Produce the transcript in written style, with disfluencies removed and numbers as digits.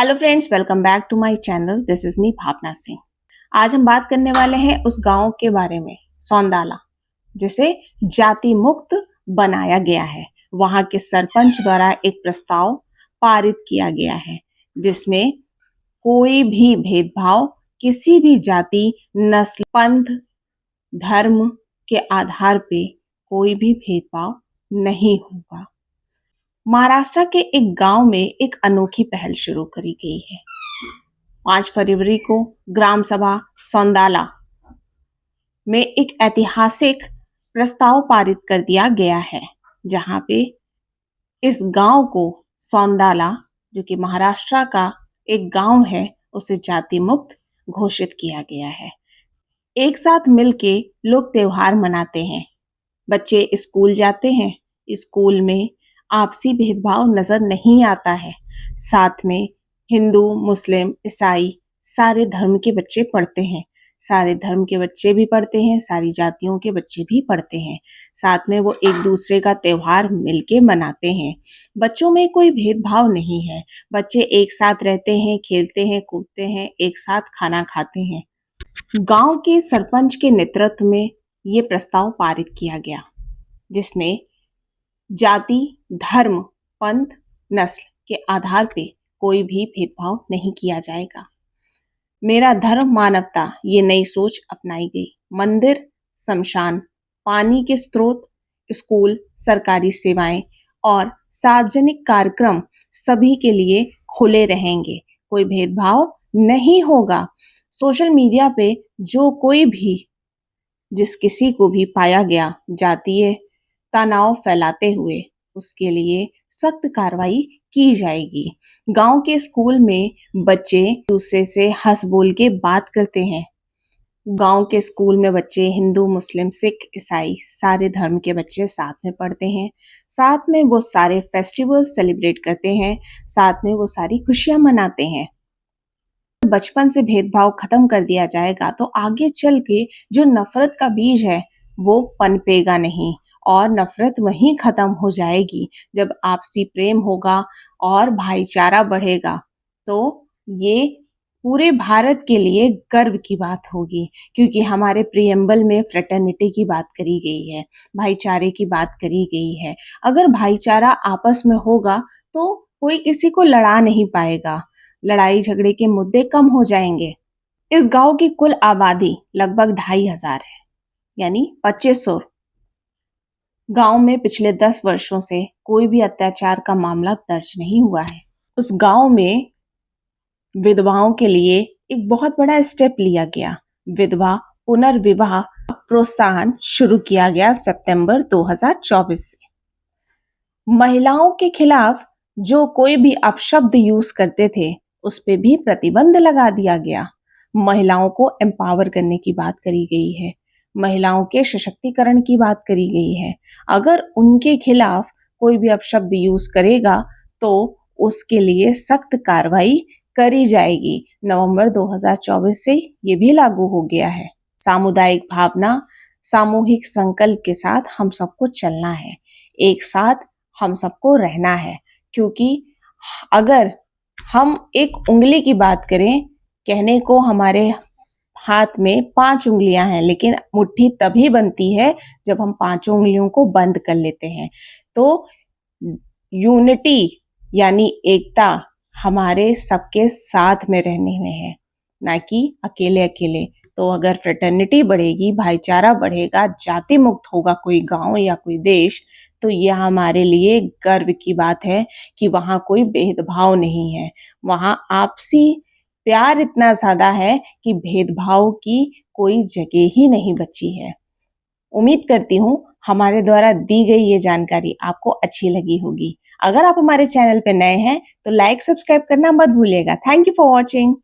Hello friends, welcome back to my channel. This is me Bhavna Singh. आज हम बात करने वाले हैं उस गांव के बारे में, सौंदाला, जिसे जाति मुक्त बनाया गया है। वहां के सरपंच द्वारा एक प्रस्ताव पारित किया गया है जिसमें कोई भी भेदभाव किसी भी जाति, नस्ल, पंथ, धर्म के आधार पे कोई भी भेदभाव नहीं होगा। महाराष्ट्र के एक गांव में एक अनोखी पहल शुरू करी गई है। 5 फरवरी को ग्राम सभा सौंदाला में एक ऐतिहासिक प्रस्ताव पारित कर दिया गया है, जहां पे इस गांव को सौंदाला, जो कि महाराष्ट्र का एक गांव है, उसे जाति मुक्त घोषित किया गया है। एक साथ मिलके लोग त्योहार मनाते हैं, बच्चे स्कूल जाते हैं, स्कूल में आपसी भेदभाव नजर नहीं आता है। साथ में हिंदू, मुस्लिम, ईसाई सारे धर्म के बच्चे पढ़ते हैं, सारे धर्म के बच्चे भी पढ़ते हैं, सारी जातियों के बच्चे भी पढ़ते हैं। साथ में वो एक दूसरे का त्योहार मिलके मनाते हैं। बच्चों में कोई भेदभाव नहीं है, बच्चे एक साथ रहते हैं, खेलते हैं, कूदते हैं, एक साथ खाना खाते हैं। गांव के सरपंच के नेतृत्व में ये प्रस्ताव पारित किया गया, जिसमें जाति, धर्म, पंथ, नस्ल के आधार पे कोई भी भेदभाव नहीं किया जाएगा। मेरा धर्म मानवता, ये नई सोच अपनाई गई। मंदिर, शमशान, पानी के स्रोत, स्कूल, सरकारी सेवाएं और सार्वजनिक कार्यक्रम सभी के लिए खुले रहेंगे, कोई भेदभाव नहीं होगा। सोशल मीडिया पे जो कोई भी, जिस किसी को भी पाया गया जातीय तनाव फैलाते हुए, उसके लिए सख्त कार्रवाई की जाएगी। गांव के स्कूल में बच्चे दूसरे से हंस बोल के बात करते हैं। गांव के स्कूल में बच्चे हिंदू, मुस्लिम, सिख, ईसाई सारे धर्म के बच्चे साथ में पढ़ते हैं। साथ में वो सारे फेस्टिवल सेलिब्रेट करते हैं, साथ में वो सारी खुशियां मनाते हैं। बचपन से भेदभाव खत्म कर दिया जाएगा तो आगे चल के जो नफरत का बीज है वो पनपेगा नहीं, और नफरत वहीं खत्म हो जाएगी जब आपसी प्रेम होगा और भाईचारा बढ़ेगा। तो ये पूरे भारत के लिए गर्व की बात होगी, क्योंकि हमारे प्रियम्बल में फ्रेटर्निटी की बात करी गई है, भाईचारे की बात करी गई है। अगर भाईचारा आपस में होगा तो कोई किसी को लड़ा नहीं पाएगा, लड़ाई झगड़े के मुद्दे कम हो जाएंगे। इस गांव की कुल आबादी लगभग 2500 है, यानी 2500। गांव में पिछले 10 वर्षों से कोई भी अत्याचार का मामला दर्ज नहीं हुआ है। उस गांव में विधवाओं के लिए एक बहुत बड़ा स्टेप लिया गया। विधवा पुनर्विवाह प्रोत्साहन शुरू किया गया सितंबर 2024 से। महिलाओं के खिलाफ जो कोई भी अपशब्द यूज करते थे, उस पे भी प्रतिबंध लगा दिया गया। महिलाओं को एम्पावर करने की बात करी गई है, महिलाओं के सशक्तिकरण की बात करी गई है। अगर उनके खिलाफ कोई भी अपशब्द यूज करेगा तो उसके लिए सख्त कार्रवाई करी जाएगी। नवंबर 2024 से ये भी लागू हो गया है। सामुदायिक भावना, सामूहिक संकल्प के साथ हम सबको चलना है, एक साथ हम सबको रहना है। क्योंकि अगर हम एक उंगली की बात करें, कहने को हमारे हाथ में 5 उंगलियां हैं, लेकिन मुट्ठी तभी बनती है जब हम 5 उंगलियों को बंद कर लेते हैं। तो यूनिटी यानी एकता हमारे सबके साथ में रहने में है, ना कि अकेले अकेले। तो अगर फ्रेटर्निटी बढ़ेगी, भाईचारा बढ़ेगा, जाति मुक्त होगा कोई गांव या कोई देश, तो यह हमारे लिए गर्व की बात है कि वहां कोई भेदभाव नहीं है। वहां आपसी प्यार इतना ज्यादा है कि भेदभाव की कोई जगह ही नहीं बची है। उम्मीद करती हूँ हमारे द्वारा दी गई ये जानकारी आपको अच्छी लगी होगी। अगर आप हमारे चैनल पे नए हैं तो लाइक, सब्सक्राइब करना मत भूलिएगा। Thank you for watching.